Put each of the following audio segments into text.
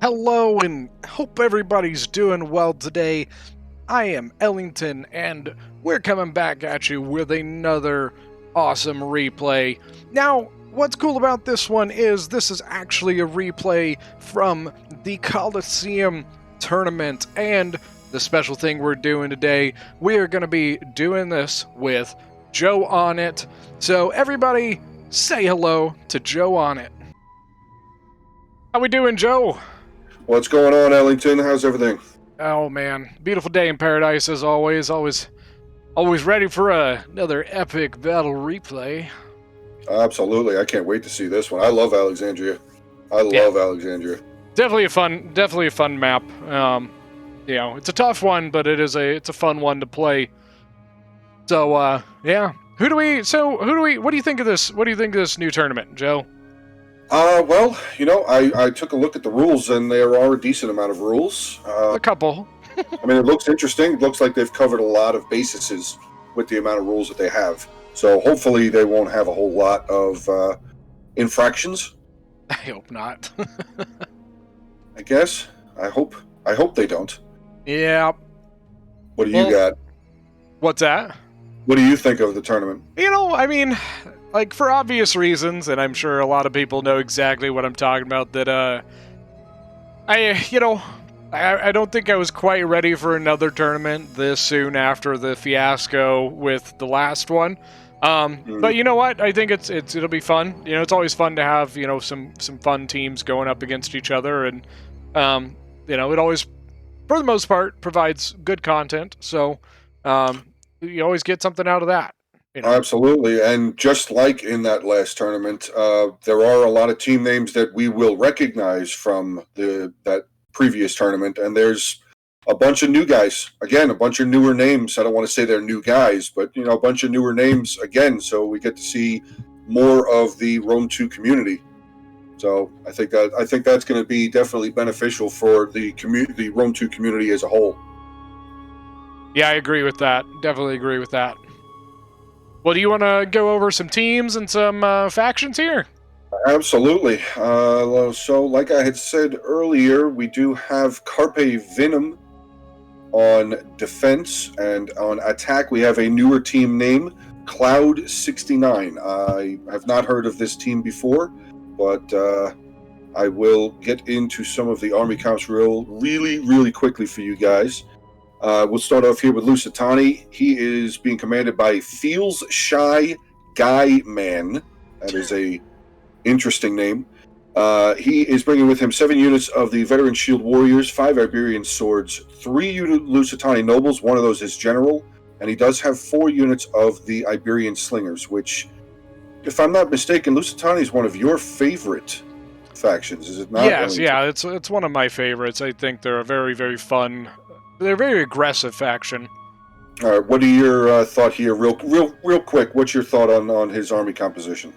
Hello, and hope everybody's doing well today. I am Ellington, and we're coming back at you with another awesome replay. Now, what's cool about this one is this is actually a replay from the Coliseum tournament, and the special thing we're doing today, we are going to be doing this with Joeonit. So everybody, say hello to Joeonit. How we doing, Joe? What's going on, Ellington? How's everything? Oh man, beautiful day in paradise as always. Always ready for another epic battle replay. Absolutely, I can't wait to see this one. I love Alexandria. I love Alexandria. Definitely a fun map. It's a tough one, but it's a fun one to play. So yeah, what do you think of this? What do you think of this new tournament, Joe? Well, I took a look at the rules, and there are a decent amount of rules. A couple. I mean, it looks interesting. It looks like they've covered a lot of bases with the amount of rules that they have. So hopefully they won't have a whole lot of infractions. I hope not. I guess. I hope they don't. Yeah. What do you got? What's that? What do you think of the tournament? I mean, like, for obvious reasons, and I'm sure a lot of people know exactly what I'm talking about, that, I don't think I was quite ready for another tournament this soon after the fiasco with the last one. But you know what? I think it'll be fun. It's always fun to have, some fun teams going up against each other, and, it always, for the most part, provides good content, so, you always get something out of that. Absolutely, and just like in that last tournament, there are a lot of team names that we will recognize from that previous tournament, and there's a bunch of new guys. Again, a bunch of newer names. I don't want to say they're new guys, but a bunch of newer names again. So we get to see more of the Rome 2 community. So I think that's going to be definitely beneficial for the Rome 2 community as a whole. Yeah, I agree with that. Definitely agree with that. Well, do you want to go over some teams and some factions here? Absolutely. So, like I had said earlier, we do have Carpe Venum on defense, and on attack we have a newer team name, Cloud69. I have not heard of this team before, but I will get into some of the army comps really quickly for you guys. We'll start off here with Lusitani. He is being commanded by Feels Shy Guy Man. That is a interesting name. He is bringing with him 7 units of the Veteran Shield Warriors, 5 Iberian Swords, 3 Lusitani Nobles, one of those is General, and he does have 4 units of the Iberian Slingers, which, if I'm not mistaken, Lusitani is one of your favorite factions, is it not? Yes, yeah, it's one of my favorites. I think they're a very, very fun... They're a very aggressive faction. All right, what are your thought here, real quick? What's your thought on his army composition?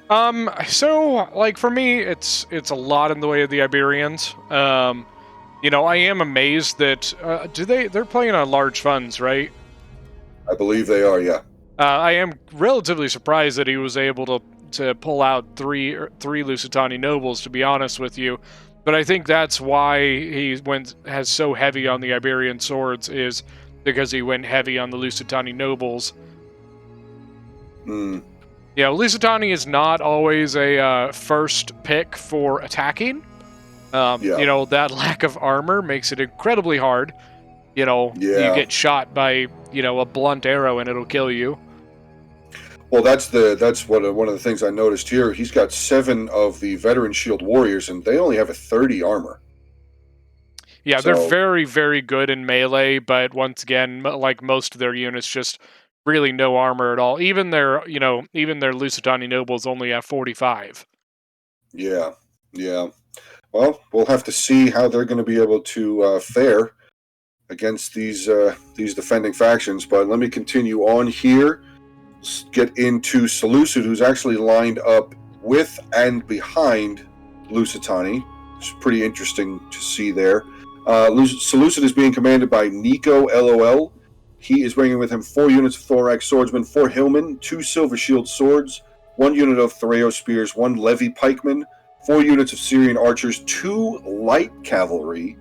So like for me, it's a lot in the way of the Iberians. I am amazed that they're playing on large funds, right? I believe they are, yeah. I am relatively surprised that he was able to pull out three Lusitani nobles, to be honest with you. But I think that's why he has so heavy on the Iberian swords, is because he went heavy on the Lusitani nobles. Lusitani is not always a first pick for attacking. That lack of armor makes it incredibly hard. You get shot by a blunt arrow and it'll kill you. Well, that's one of the things I noticed here. He's got 7 of the Veteran Shield Warriors, and they only have a 30 armor. Yeah, they're very, very good in melee, but once again, like most of their units, just really no armor at all. Even their Lusitani nobles only have 45. Yeah. Well, we'll have to see how they're going to be able to fare against these defending factions. But let me continue on here. Let's get into Seleucid, who's actually lined up with and behind Lusitani. It's pretty interesting to see there. Seleucid is being commanded by Nico LOL. He is bringing with him 4 units of Thorax Swordsmen, 4 Hillmen, 2 Silver Shield Swords, 1 unit of Thoreo Spears, 1 Levy Pikeman, 4 units of Syrian archers, 2 light cavalry,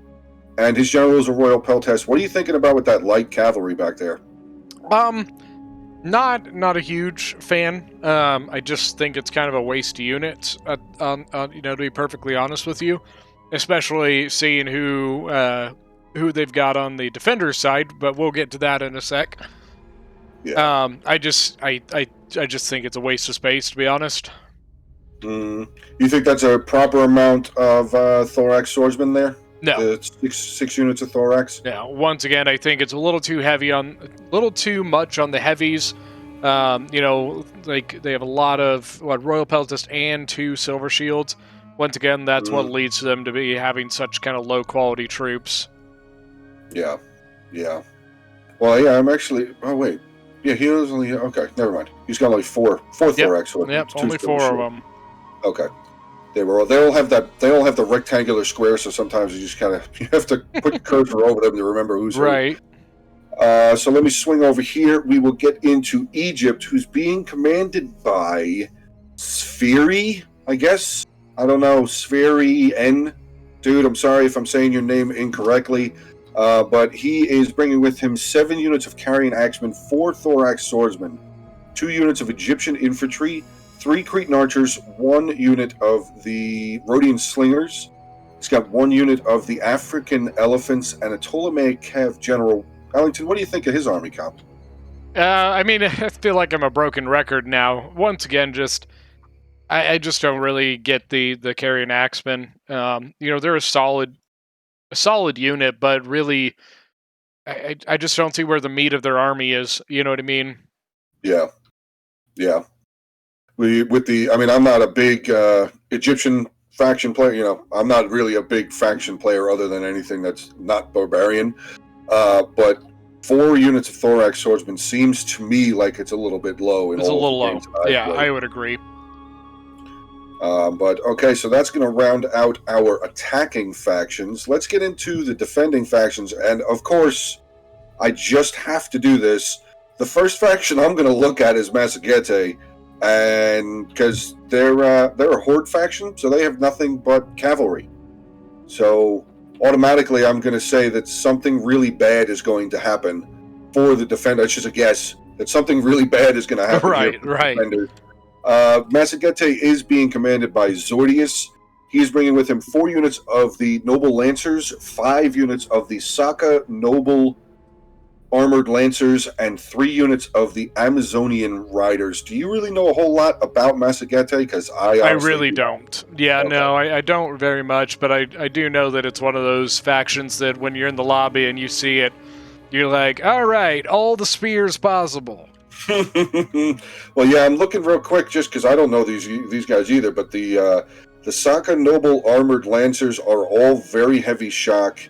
and his general is a royal peltast. What are you thinking about with that light cavalry back there? Not a huge fan. I just think it's kind of a waste of units. To be perfectly honest with you, especially seeing who they've got on the defender side. But we'll get to that in a sec. Yeah. I just think it's a waste of space, to be honest. You think that's a proper amount of thorax swordsmen there? No. The six units of thorax? Yeah, once again, I think it's a little too much on the heavies. Like they have a lot of royal peltast and 2 silver shields. Once again, that's what leads to them to be having such kind of low quality troops. Yeah. Well, yeah, I'm actually. Oh wait, yeah, he was only. Okay, never mind. He's got like four thorax swordsmen. Yep, only 4 of them. Okay. They all have that. They all have the rectangular square. So sometimes you just kind of have to put your cursor over them to remember who's right. Who. So let me swing over here. We will get into Egypt, who's being commanded by Spheri, I guess. I don't know, Spheri N. Dude, I'm sorry if I'm saying your name incorrectly. But he is bringing with him 7 units of carrying axemen, 4 thorax swordsmen, 2 units of Egyptian infantry, 3 Cretan archers, 1 unit of the Rhodian slingers. He's got 1 unit of the African elephants and a Ptolemaic Cav general. Ellington, what do you think of his army comp? I feel like I'm a broken record now. Once again, I just don't really get the carrying axemen. They're a solid unit, but really, I just don't see where the meat of their army is. You know what I mean? Yeah. I'm not a big Egyptian faction player. I'm not really a big faction player other than anything that's not barbarian. But 4 units of thorax swordsmen seems to me like it's a little bit low. It's a little low. Yeah, I would agree. But okay, so that's going to round out our attacking factions. Let's get into the defending factions, and of course, I just have to do this. The first faction I'm going to look at is Massagete, and because they're a horde faction, so they have nothing but cavalry. So automatically, I'm going to say that something really bad is going to happen for the defender. It's just a guess that something really bad is going to happen. Right. Defenders. Massagete is being commanded by Zordius. He is bringing with him 4 units of the Noble Lancers, 5 units of the Saka Noble Armored Lancers, and 3 units of the Amazonian Riders. Do you really know a whole lot about Massagete? Because I really don't. Yeah, okay. No, I don't very much, but I do know that it's one of those factions that when you're in the lobby and you see it, you're like, all right, all the spears possible. Well, yeah, I'm looking real quick just because I don't know these guys either. But the Saka Noble Armored Lancers are all very heavy shock.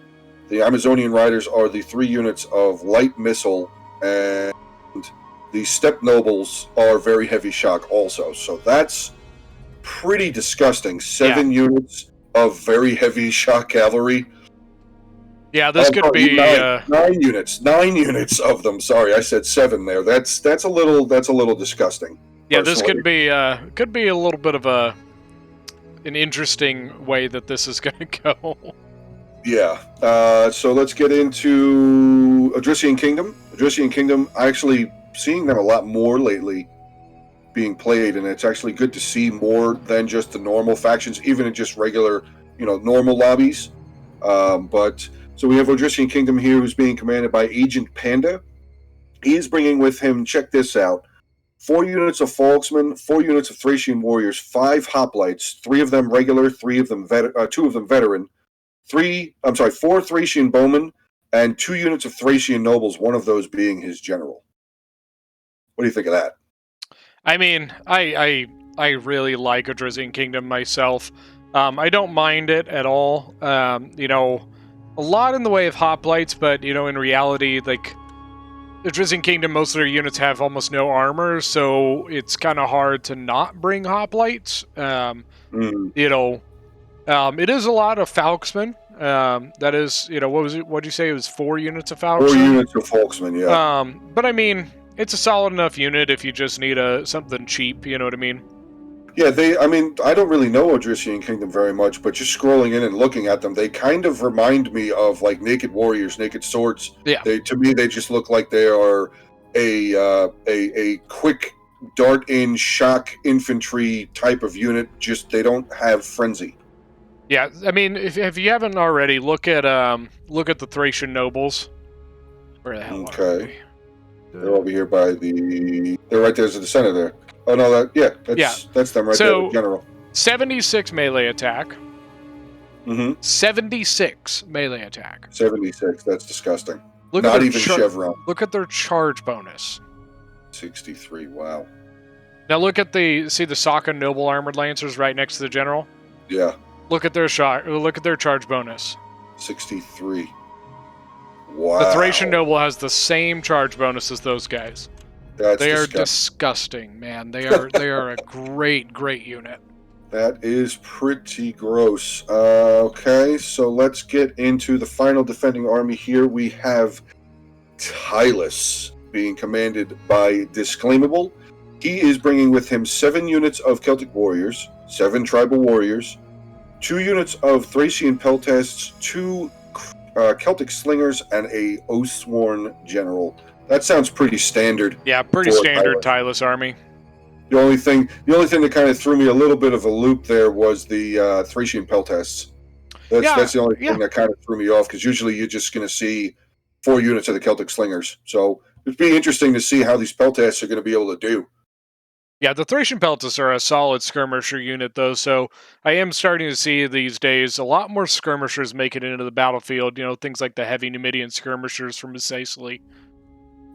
The Amazonian Riders are the 3 units of light missile, and the Steppe Nobles are very heavy shock also. So that's pretty disgusting. 7 units of very heavy shock cavalry. Yeah, this could be 9 units. 9 units of them. Sorry, I said 7 there. That's a little disgusting. Yeah, personally. This could be a little bit of an interesting way that this is going to go. Yeah. So let's get into Adrician Kingdom. Adrician Kingdom, actually seeing them a lot more lately being played, and it's actually good to see more than just the normal factions, even in just regular, normal lobbies. So we have Adrician Kingdom here, who's being commanded by Agent Panda. He is bringing with him, check this out, 4 units of Folksmen, 4 units of Thracian warriors, 5 hoplites, 3 of them regular, 2 of them veteran, 4 Thracian bowmen, and 2 units of Thracian nobles, one of those being his general. What do you think of that? I mean, I really like Adrician Kingdom myself. I don't mind it at all. A lot in the way of hoplites, but in reality, like Adrician Kingdom, most of their units have almost no armor, so it's kind of hard to not bring hoplites. It is a lot of Falksmen. That is, what was it? What did you say? It was 4 units of Falksmen? 4 units of Folksmen, yeah. But I mean, it's a solid enough unit if you just need something cheap. You know what I mean? Yeah, I mean, I don't really know Odrysian Kingdom very much, but just scrolling in and looking at them, they kind of remind me of like Naked Warriors, Naked Swords. Yeah. To me, they just look like they are a quick dart in shock infantry type of unit. Just they don't have frenzy. Yeah, I mean, if you haven't already, look at the Thracian nobles. Where the hell are Okay. they? They're over here by the. They're right there's the center there. Oh no, that's them right there, the general. 76 melee attack. Mm-hmm. 76 melee attack. 76. That's disgusting. Look Not at even chevron. Look at their charge bonus. 63. Wow. Now look at the Sokka noble armored lancers right next to the general. Yeah. Look at their Look at their charge bonus. 63. Wow. The Thracian noble has the same charge bonus as those guys. They are disgusting, man. They are a great unit. That is pretty gross. Okay, so let's get into the final defending army here. We have Tylus being commanded by Disclaimable. He is bringing with him 7 units of Celtic warriors, 7 tribal warriors, 2 units of Thracian peltasts, 2 Celtic slingers, and a Oathsworn general. That sounds pretty standard. Yeah, pretty standard Tylus army. The only thing that kind of threw me a little bit of a loop there was the Thracian peltasts. That's the only thing that kind of threw me off, because usually you're just going to see 4 units of the Celtic slingers. So it'd be interesting to see how these peltasts are going to be able to do. Yeah, the Thracian peltasts are a solid skirmisher unit, though, so I am starting to see these days a lot more skirmishers make it into the battlefield, things like the heavy Numidian skirmishers from Sicily.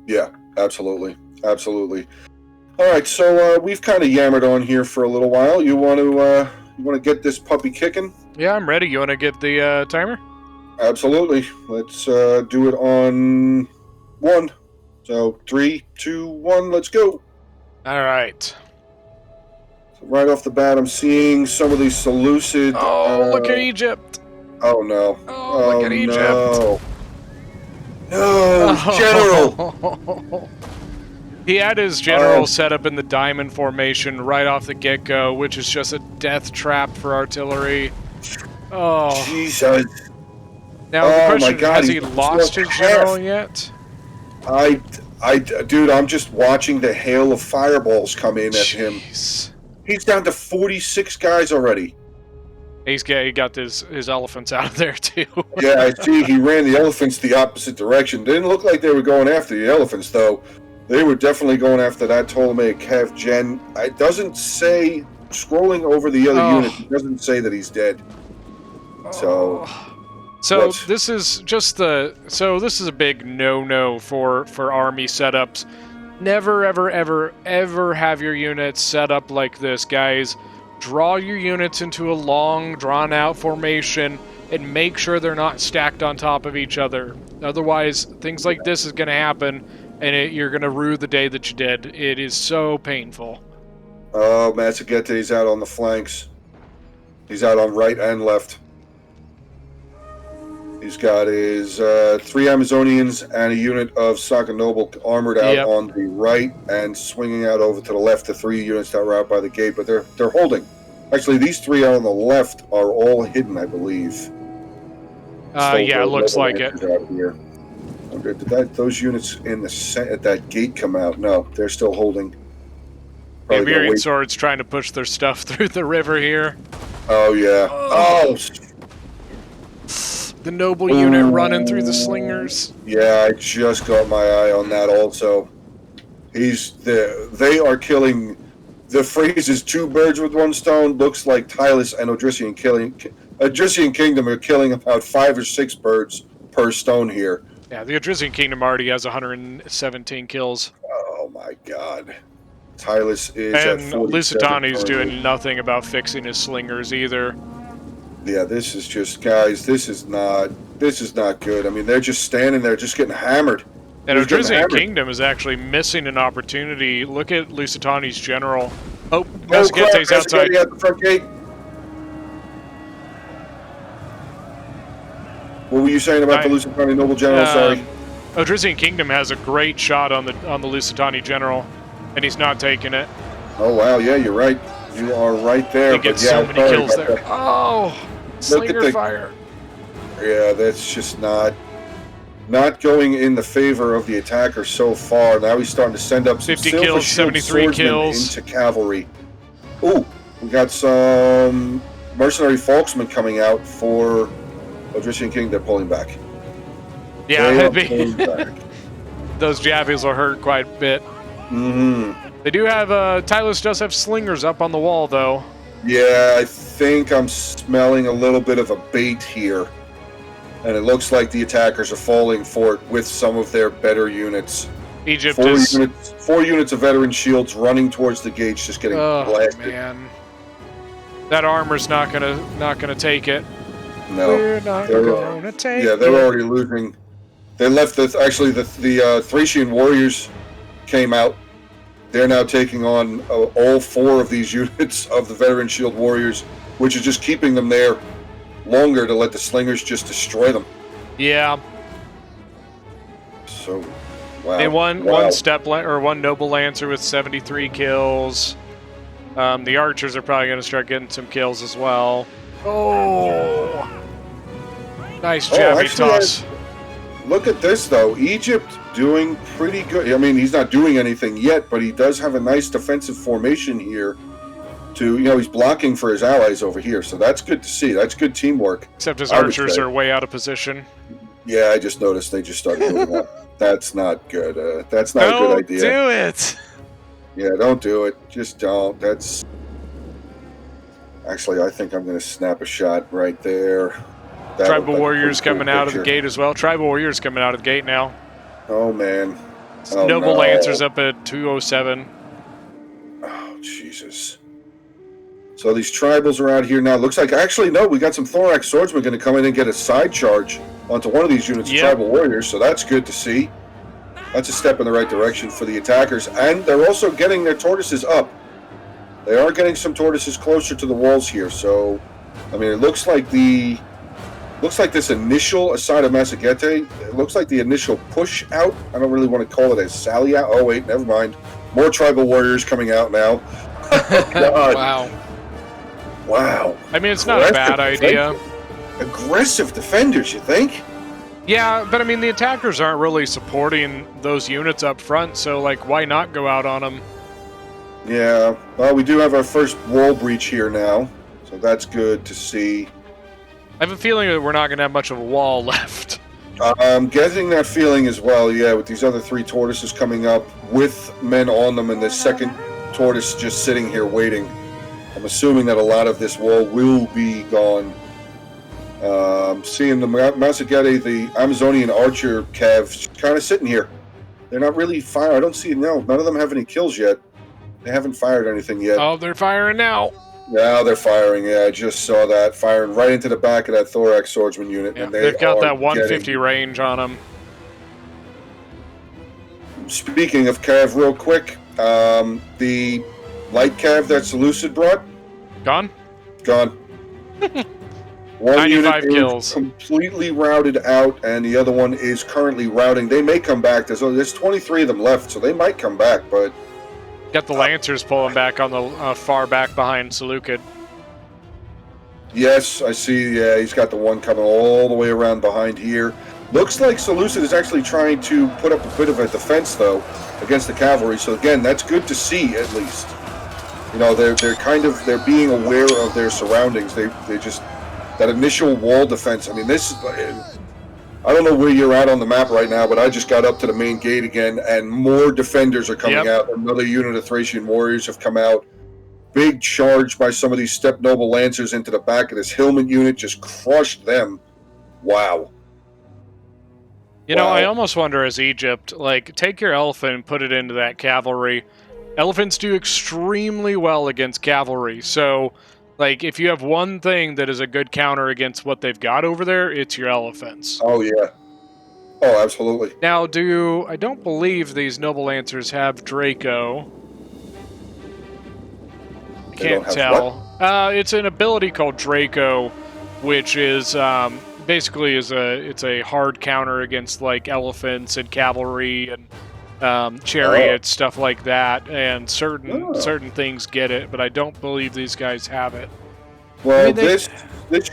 Yeah, absolutely. Absolutely. All right, so we've kind of yammered on here for a little while. You want to get this puppy kicking? Yeah, I'm ready. You want to get the timer? Absolutely. Let's do it on 1. So 3, 2, 1, let's go. All right. So right off the bat, I'm seeing some of these Seleucid. Oh, look at Egypt. Oh, no. Oh, look at Egypt. No, General. He had his general set up in the diamond formation right off the get-go, which is just a death trap for artiillery. Oh. Jesus. Now, the question, has he lost his general yet? Dude, I'm just watching the hail of fireballs come in at him. He's down to 46 guys already. He got his elephants out of there, too. Yeah, I see. He ran the elephants the opposite direction. Didn't look like they were going after the elephants, though. They were definitely going after that Ptolemaic Cav Gen. It doesn't say, scrolling over the other unit, it doesn't say that he's dead. So this is a big no-no for army setups. Never, ever have your units set up like this, guys. Draw your units into a long, drawn-out formation and make sure they're not stacked on top of each other. Otherwise, things like this is going to happen, and you're going to rue the day that you did. It is so painful. Oh, Matsugete is out on the flanks. He's out on right and left. He's got his 3 Amazonians and a unit of Sokka Noble armored out on the right and swinging out over to the left, the 3 units that were out by the gate, but they're holding. Actually, these 3 out on the left are all hidden, I believe. Yeah, it looks like it. Out here. Did those units at that gate come out? No, they're still holding. Iberian Swords trying to push their stuff through the river here. Oh, yeah. Oh. The noble unit running through the slingers. Yeah, I just got my eye on that also. They are killing. The phrase is 2 birds with 1 stone. Looks like Tylus and Odrysian Kingdom are killing about 5 or 6 birds per stone here. Yeah, the Odrysian Kingdom already has 117 kills. Oh my god. Tylus is and at 47. Lusitani's doing nothing about fixing his slingers either. Yeah, this is just, guys, this is not good. I mean, they're just standing there, just getting hammered. And Odrysian Kingdom is actually missing an opportunity. Look at Lusitani's general. Oh, Matsugeta's outside. At the front gate. What were you saying about the Lusitani Noble General? Sorry. Odrysian Kingdom has a great shot on the Lusitani General, and he's not taking it. Oh wow, yeah, you're right. You are right there. They get so many kills there. Oh, slinger fire. Yeah, that's just not going in the favor of the attacker so far. Now he's starting to send up some 50 Silver kills, Shield 73 swordsmen kills. into cavalry. Ooh, we got some mercenary folksmen coming out for Odrician King. They're pulling back. Yeah, it'd be those Jaffies will hurt quite a bit. They do have Tylus does have slingers up on the wall though. Yeah, I think I'm smelling a little bit of a bait here. And it looks like the attackers are falling for it with some of their better units. Egypt four units of veteran shields running towards the gates, just getting blasted. Man, that armor's not gonna take it. No, we're not gonna take it. Yeah, they're already losing. They left the Thracian warriors came out. They're now taking on all 4 of these units of the veteran shield warriors, which is just keeping them there longer to let the slingers just destroy them. Yeah. So, wow. And one noble lancer with 73 kills. The archers are probably going to start getting some kills as well. Oh, nice Jaffe toss. Look at this though. Egypt doing pretty good. I mean, he's not doing anything yet, but he does have a nice defensive formation here. He's blocking for his allies over here, so that's good to see. That's good teamwork. Except his archers are way out of position. Yeah, I just noticed they just started doing that. That's not good. That's not a good idea. Don't do it. Yeah, don't do it. Just don't. That's... Actually, I think I'm going to snap a shot right there. Tribal warriors coming out of the gate as well. Tribal warriors coming out of the gate now. Oh, man. Noble Lancers up at 207. Oh, Jesus. So these tribals are out here now. Looks like, actually, no, we got some thorax swordsmen going to come in and get a side charge onto one of these units of tribal warriors, so that's good to see. That's a step in the right direction for the attackers. And they're also getting their tortoises up. They are getting some tortoises closer to the walls here, so, I mean, it looks like this initial, aside of Massagete, it looks like the initial push out. I don't really want to call it a sally out. Oh, wait, never mind. More tribal warriors coming out now. Wow. Wow. I mean, it's not a bad idea. Aggressive defenders, you think? Yeah, but I mean, the attackers aren't really supporting those units up front, so, like, why not go out on them? Yeah. Well, we do have our first wall breach here now, so that's good to see. I have a feeling that we're not going to have much of a wall left. I'm getting that feeling as well, yeah, with these other 3 tortoises coming up with men on them and the second tortoise just sitting here waiting. I'm assuming that a lot of this wall will be gone. Seeing the Massagete, the Amazonian archer calves, kind of sitting here. They're not really firing. I don't see, no, none of them have any kills yet. They haven't fired anything yet. Oh, they're firing now. Now they're firing, yeah, I just saw that. Firing right into the back of that thorax swordsman unit. Yeah, and they've got that 150 range on them. Speaking of cav, real quick, the light cav that Seleucid brought? Gone? Gone. One 95 unit kills. Is completely routed out, and the other one is currently routing. They may come back. There's 23 of them left, so they might come back, but... Got the Lancers pulling back on the far back behind Seleucid. Yes, I see. Yeah, he's got the one coming all the way around behind here. Looks like Seleucid is actually trying to put up a bit of a defense, though, against the cavalry. So, again, that's good to see, at least. You know, they're being aware of their surroundings. They just... That initial wall defense, I mean, I don't know where you're at on the map right now, but I just got up to the main gate again, and more defenders are coming out. Another unit of Thracian warriors have come out. Big charge by some of these Steppe Noble Lancers into the back of this Hillman unit, just crushed them. Wow. You know, I almost wonder as Egypt, like, take your elephant and put it into that cavalry. Elephants do extremely well against cavalry, so... Like, if you have one thing that is a good counter against what they've got over there, it's your elephants. Oh, yeah. Oh, absolutely. Now, I don't believe these Noble Lancers have Draco. I can't tell. It's an ability called Draco, which is basically it's a hard counter against like elephants and cavalry and chariots, stuff like that, and certain things get it, but I don't believe these guys have it. Well, this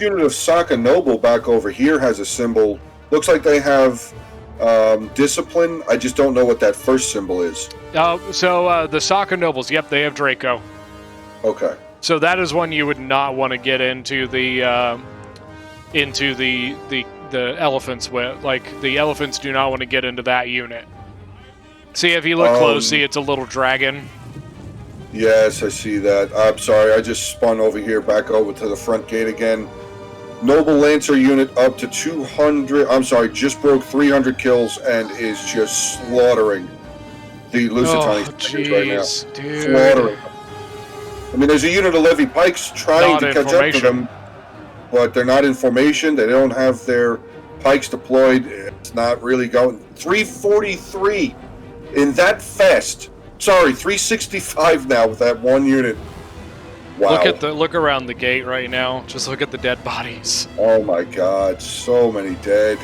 unit of Saka Noble back over here has a symbol. Looks like they have discipline. I just don't know what that first symbol is. So the Saka Nobles, yep, they have Draco. Okay. So that is one you would not want to get into the elephants with. Like, the elephants do not want to get into that unit. See, if you look closely, it's a little dragon. Yes, I see that. I'm sorry, I just spun over here, back over to the front gate again. Noble Lancer unit up to 200. I'm sorry, just broke 300 kills and is just slaughtering the Lusitani right now. Dude. Slaughtering. I mean, there's a unit of Levy Pikes trying to catch up to them, but they're not in formation. They don't have their pikes deployed. It's not really going. 343 in that fast. Sorry, 365 now with that one unit. Wow. Look around the gate right now. Just look at the dead bodies. Oh my God, so many dead.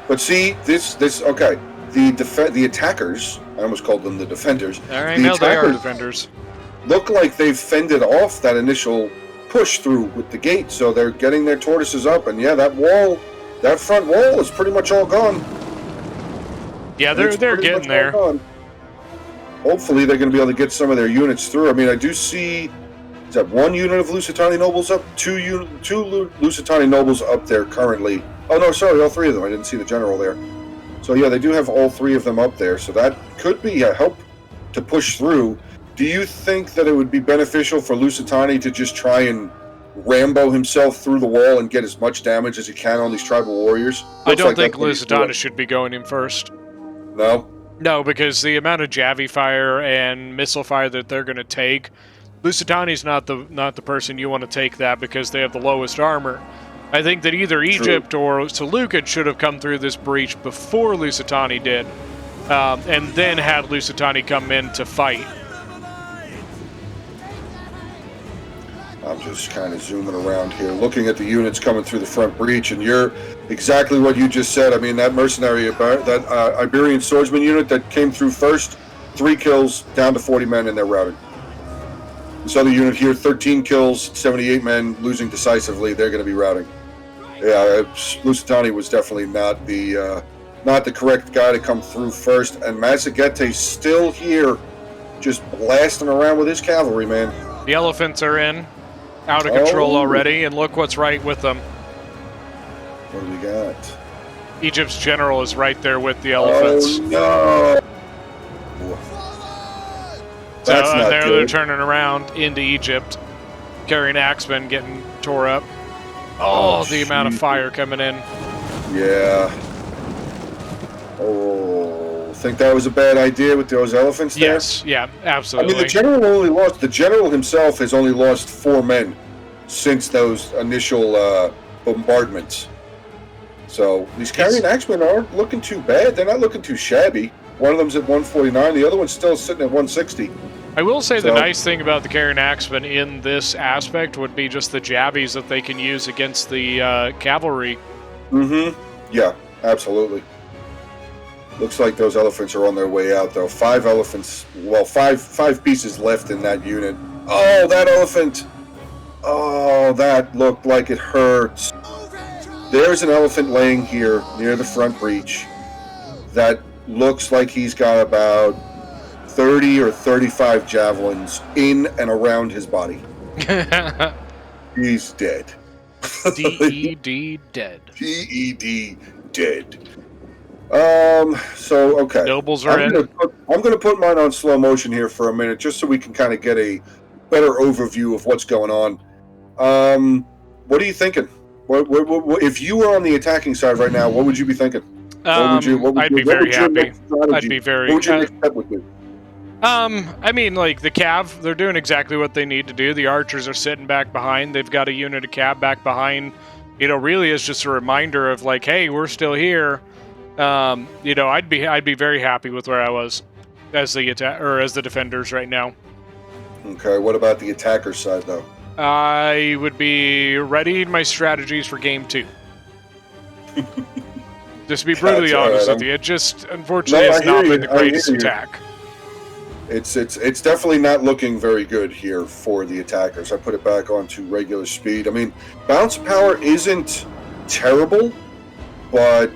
But see, this okay. The attackers, I almost called them the defenders. All right, now they are defenders. Look like they've fended off that initial push through with the gate, so they're getting their tortoises up, and yeah, that front wall is pretty much all gone. Yeah, they're getting there. Hopefully they're going to be able to get some of their units through. I mean, I do see, is that one unit of Lusitani Nobles up? Two Lusitani Nobles up there currently. Oh no, sorry, all three of them. I didn't see the general there. So yeah, they do have all three of them up there, so that could be a help to push through. Do you think that it would be beneficial for Lusitani to just try and Rambo himself through the wall and get as much damage as he can on these tribal warriors? I don't think Lusitani should be going in first. No? No, because the amount of Javi fire and missile fire that they're going to take, Lusitani's not the person you want to take that because they have the lowest armor. I think that either Egypt or Seleucid should have come through this breach before Lusitani did, and then had Lusitani come in to fight. I'm just kind of zooming around here, looking at the units coming through the front breach, and you're exactly what you just said. I mean, that mercenary, that Iberian swordsman unit that came through first, 3 kills, down to 40 men, and they're routed. This other unit here, 13 kills, 78 men, losing decisively. They're going to be routing. Yeah, Lusitani was definitely not the correct guy to come through first, and Massagette's still here, just blasting around with his cavalry, man. The elephants are in. Out of control already, and look what's right with them. What do we got? Egypt's general is right there with the elephants. Oh, no! That's not good. They're turning around into Egypt, carrying axemen, getting tore up. Oh, the amount of fire coming in. Yeah. Oh, think that was a bad idea with those elephants there? Yes, yeah, absolutely. I mean, the general himself has only lost 4 men since those initial bombardments. So these carrying axemen aren't looking too bad. They're not looking too shabby. One of them's at 149. The other one's still sitting at 160. I will say the nice thing about the carrying axemen in this aspect would be just the jabbies that they can use against the cavalry. Mm-hmm. Yeah, absolutely. Looks like those elephants are on their way out, though. 5 elephants. Well, five pieces left in that unit. Oh, that elephant! Oh, that looked like it hurts. There's an elephant laying here near the front breach that looks like he's got about 30 or 35 javelins in and around his body. He's dead. D-E-D dead. D-E-D dead. So, okay. Nobles are in. I'm going to put mine on slow motion here for a minute, just so we can kind of get a better overview of what's going on. What are you thinking? What, if you were on the attacking side right now, what would you be thinking? I'd be very happy. I'd be very... What would your next step would be? I mean, like, the cav, they're doing exactly what they need to do. The archers are sitting back behind. They've got a unit of cav back behind. You know, really is just a reminder of, like, hey, we're still here. You know, I'd be very happy with where I was as the as the defenders right now. Okay, what about the attacker side, though? I would be ready in my strategies for game 2. Just to be brutally Gotcha, honest alright, with you, it just unfortunately has not been the greatest attack. It's definitely not looking very good here for the attackers. I put it back onto regular speed. I mean, bounce power isn't terrible, but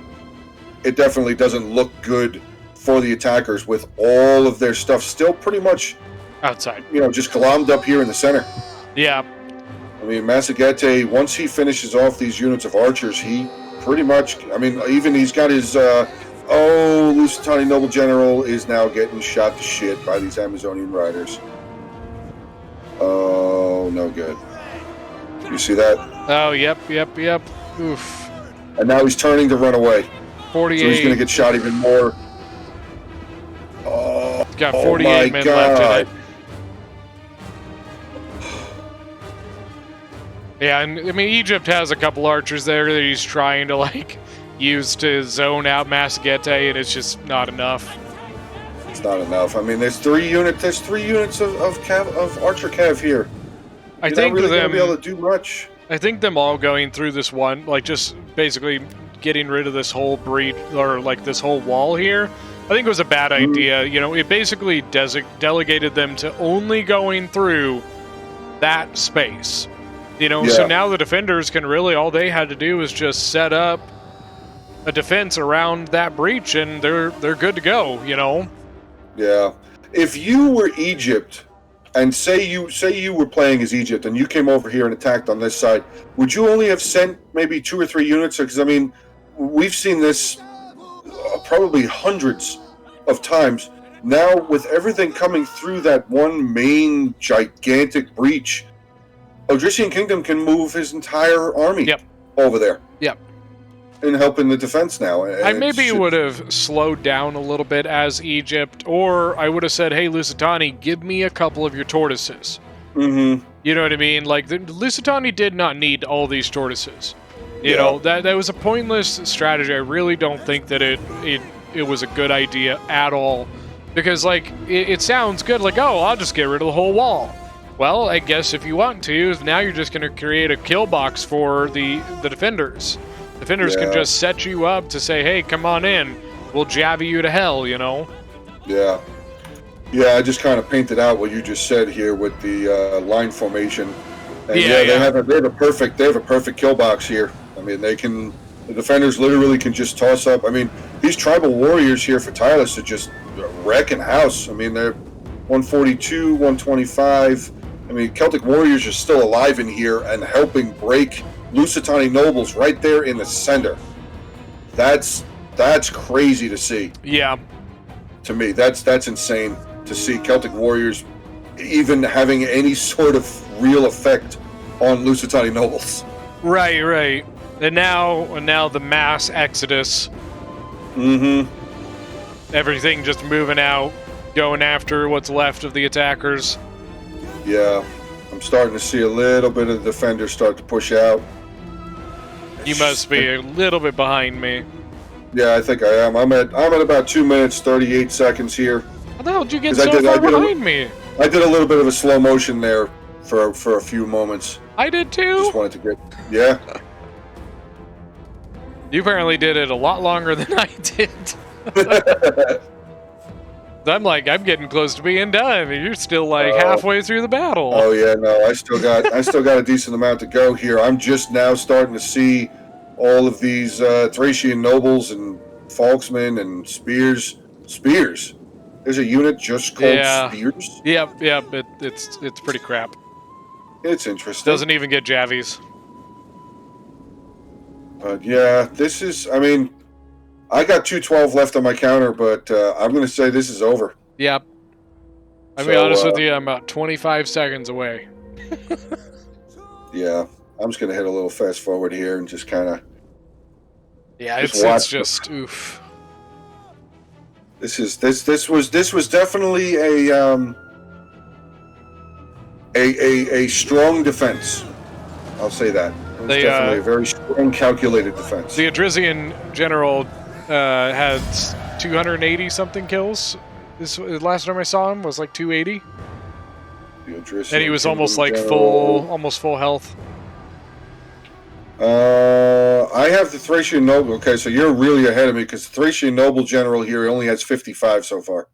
it definitely doesn't look good for the attackers with all of their stuff still pretty much outside. You know, just glommed up here in the center. Yeah. I mean, Massaguette, once he finishes off these units of archers, he pretty much, I mean, even he's got his, Lusitani Noble General is now getting shot to shit by these Amazonian riders. Oh, no good. You see that? Oh, yep. Oof. And now he's turning to run away. 48. So he's going to get shot even more. Oh, got 48 men left in it. Yeah, and I mean, Egypt has a couple archers there that he's trying to, like, use to zone out Massaguette, and it's just not enough. It's not enough. I mean, there's three units of archer cav here. I think not really them gonna be able to do much. I think them all going through this one, like, just basically getting rid of this whole breach, or like this whole wall here, I think it was a bad idea. You know, it basically delegated them to only going through that space. You know, so now the defenders can really, all they had to do was just set up a defense around that breach, and they're good to go, you know? Yeah. If you were Egypt, and say you were playing as Egypt, and you came over here and attacked on this side, would you only have sent maybe 2 or 3 units? Because, I mean, we've seen this probably hundreds of times. Now, with everything coming through that one main gigantic breach, Odrysian Kingdom can move his entire army over there. Yep. And help in the defense now. I maybe would have slowed down a little bit as Egypt, or I would have said, hey, Lusitani, give me a couple of your tortoises. Mm-hmm. You know what I mean? Like, the Lusitani did not need all these tortoises. You know, that was a pointless strategy. I really don't think that it was a good idea at all. Because, like, it sounds good, like, oh, I'll just get rid of the whole wall. Well, I guess if you want to, now you're just going to create a kill box for the defenders. Defenders can just set you up to say, hey, come on in. We'll jab you to hell, you know? Yeah. Yeah, I just kind of painted out what you just said here with the line formation. And they have a perfect kill box here. I mean, the defenders literally can just toss up. I mean, these tribal warriors here for Tylus are just wrecking house. I mean, they're 142, 125. I mean, Celtic warriors are still alive in here and helping break Lusitani nobles right there in the center. That's crazy to see. Yeah. To me, that's insane to see Celtic warriors even having any sort of real effect on Lusitani nobles. Right. And now the mass exodus. Mm-hmm. Everything just moving out, going after what's left of the attackers. Yeah. I'm starting to see a little bit of the defenders start to push out. You must be a little bit behind me. Yeah, I think I am. I'm at about 2 minutes 38 seconds here. How the hell did you get so far behind me? I did a little bit of a slow motion there for a few moments. I did too. Just wanted to get You apparently did it a lot longer than I did. I'm getting close to being done, and you're still like halfway through the battle. Oh yeah, no, I still got a decent amount to go here. I'm just now starting to see all of these Thracian nobles and Falksmen and Spears. There's a unit just called Spears. Yep. It's pretty crap. It's interesting. Doesn't even get Javies. But yeah, this is. I mean, I got 212 left on my counter, but I'm going to say this is over. Yep. I'll be honest with you, I'm about 25 seconds away. Yeah, I'm just going to hit a little fast forward here and just kind of. Yeah, it's just oof. This was definitely a strong defense. I'll say that. It was definitely a very strong, calculated defense. The Odrysian general had 280 something kills. Last time I saw him was like 280. And he was almost like full health. I have the Thracian Noble. Okay, so you're really ahead of me because the Thracian Noble General here only has 55 so far.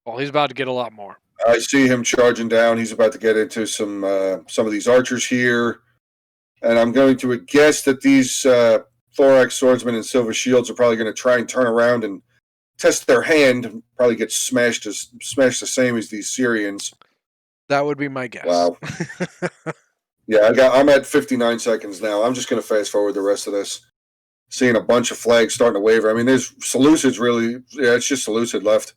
Well, he's about to get a lot more. I see him charging down. He's about to get into some of these archers here. And I'm going to guess that these Thorax swordsmen and silver shields are probably going to try and turn around and test their hand and probably get smashed the same as these Syrians. That would be my guess. Wow. Yeah, I'm at 59 seconds now. I'm just going to fast forward the rest of this. Seeing a bunch of flags starting to waver. I mean, there's Seleucids really. Yeah, it's just Seleucid left.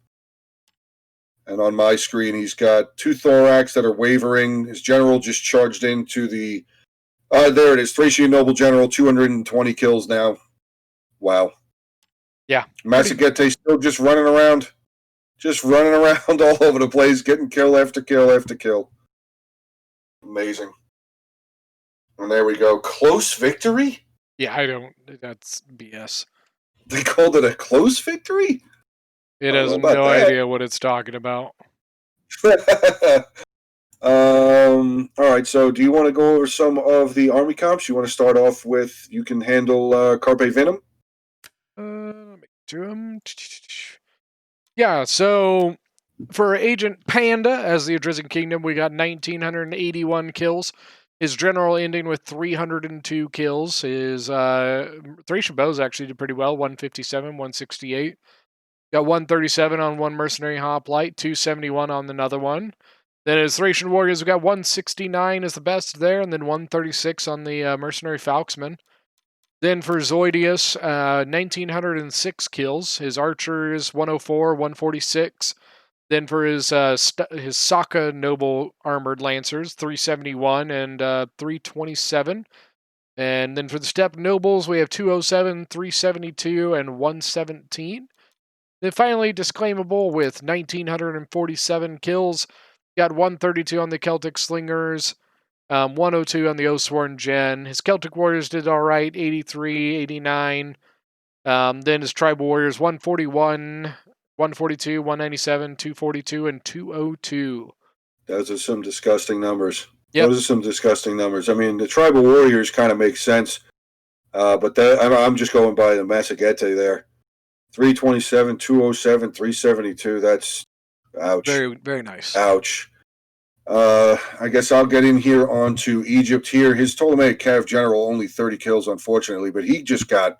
And on my screen, he's got 2 Thorax that are wavering. His general just charged into the... there it is. Thracian Noble General, 220 kills now. Wow. Yeah. Massagete still just running around. Just running around all over the place, getting kill after kill after kill. Amazing. And there we go. Close victory? Yeah, I don't... That's BS. They called it a close victory? It has no idea what it's talking about. All right, so do you want to go over some of the army comps? You want to start off with, you can handle Carpe Venum? Yeah, so for Agent Panda, as the Adrizzan Kingdom, we got 1,981 kills. His general ending with 302 kills. His Thracian bows actually did pretty well, 157, 168. Got 137 on one mercenary hoplite, 271 on another one. Then his Thracian warriors, we got 169 as the best there, and then 136 on the mercenary falxman. Then for Zoidius, 1,906 kills. His archers, 104, 146. Then for his Saka noble armored lancers, 371 and 327. And then for the steppe nobles, we have 207, 372, and 117. Then finally, disclaimable with 1,947 kills. Got 132 on the Celtic slingers, 102 on the Oathsworn Gen. His Celtic warriors did all right, 83, 89. Then his tribal warriors, 141, 142, 197, 242, and 202. Those are some disgusting numbers. Yep. Those are some disgusting numbers. I mean, the tribal warriors kind of make sense, but I'm just going by the Massagete there. 327, 207, 372. That's ouch. Very, very nice. Ouch. I guess I'll get in here onto Egypt here. His Ptolemaic Cav general only 30 kills, unfortunately, but he got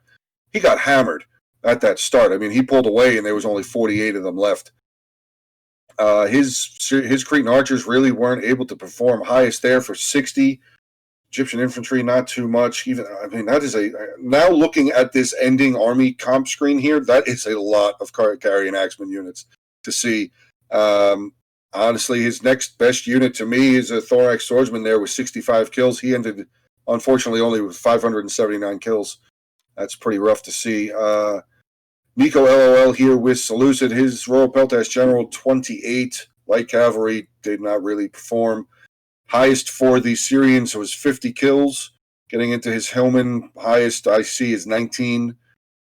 hammered at that start. I mean, he pulled away and there was only 48 of them left. His Cretan archers really weren't able to perform. Highest there for 60. Egyptian infantry, not too much. That is now looking at this ending army comp screen here, that is a lot of carrying axeman units to see. Honestly, his next best unit to me is a Thorax swordsman there with 65 kills. He ended, unfortunately, only with 579 kills. That's pretty rough to see. Nico LOL here with Seleucid. His Royal Peltash General, 28. Light Cavalry did not really perform. Highest for the Syrians was 50 kills. Getting into his Hillman, highest I see is 19.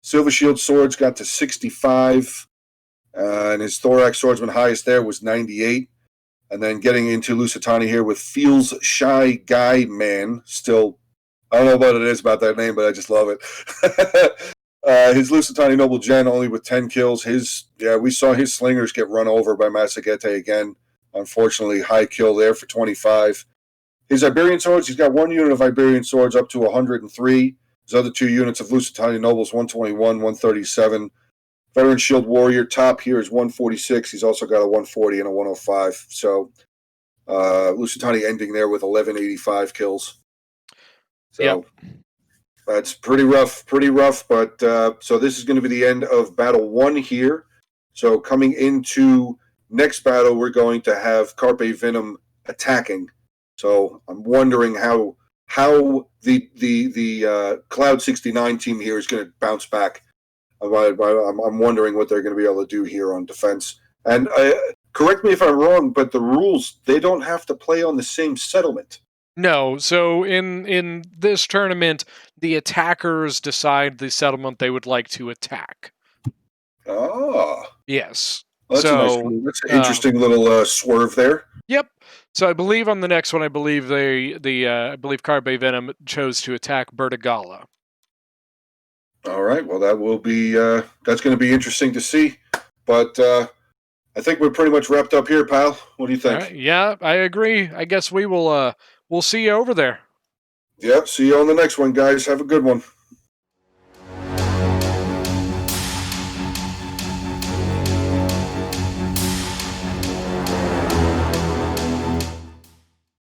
Silver Shield Swords got to 65. And his Thorax Swordsman highest there was 98. And then getting into Lusitani here with Feels Shy Guy Man. Still, I don't know what it is about that name, but I just love it. His Lusitani Noble Gen only with 10 kills. We saw his slingers get run over by Massagete again. Unfortunately, high kill there for 25. His Iberian Swords, he's got one unit of Iberian Swords up to 103. His other 2 units of Lusitani Nobles, 121, 137. Veteran Shield Warrior top here is 146. He's also got a 140 and a 105. So Lusitani ending there with 1185 kills. So yep. That's pretty rough. But so this is going to be the end of Battle 1 here. So coming into next battle, we're going to have Carpe Venum attacking. So I'm wondering how the Cloud69 team here is going to bounce back. I'm wondering what they're going to be able to do here on defense. And correct me if I'm wrong, but the rules, they don't have to play on the same settlement. No, so in this tournament, the attackers decide the settlement they would like to attack. Oh. Yes. Well, that's a nice. That's an interesting little swerve there. Yep. So I believe on the next one, I believe I believe Carpe Venum chose to attack Bertigala. All right. Well, that will be that's going to be interesting to see. But I think we're pretty much wrapped up here, pal. What do you think? Yeah, I agree. I guess we'll see you over there. Yeah. See you on the next one, guys. Have a good one.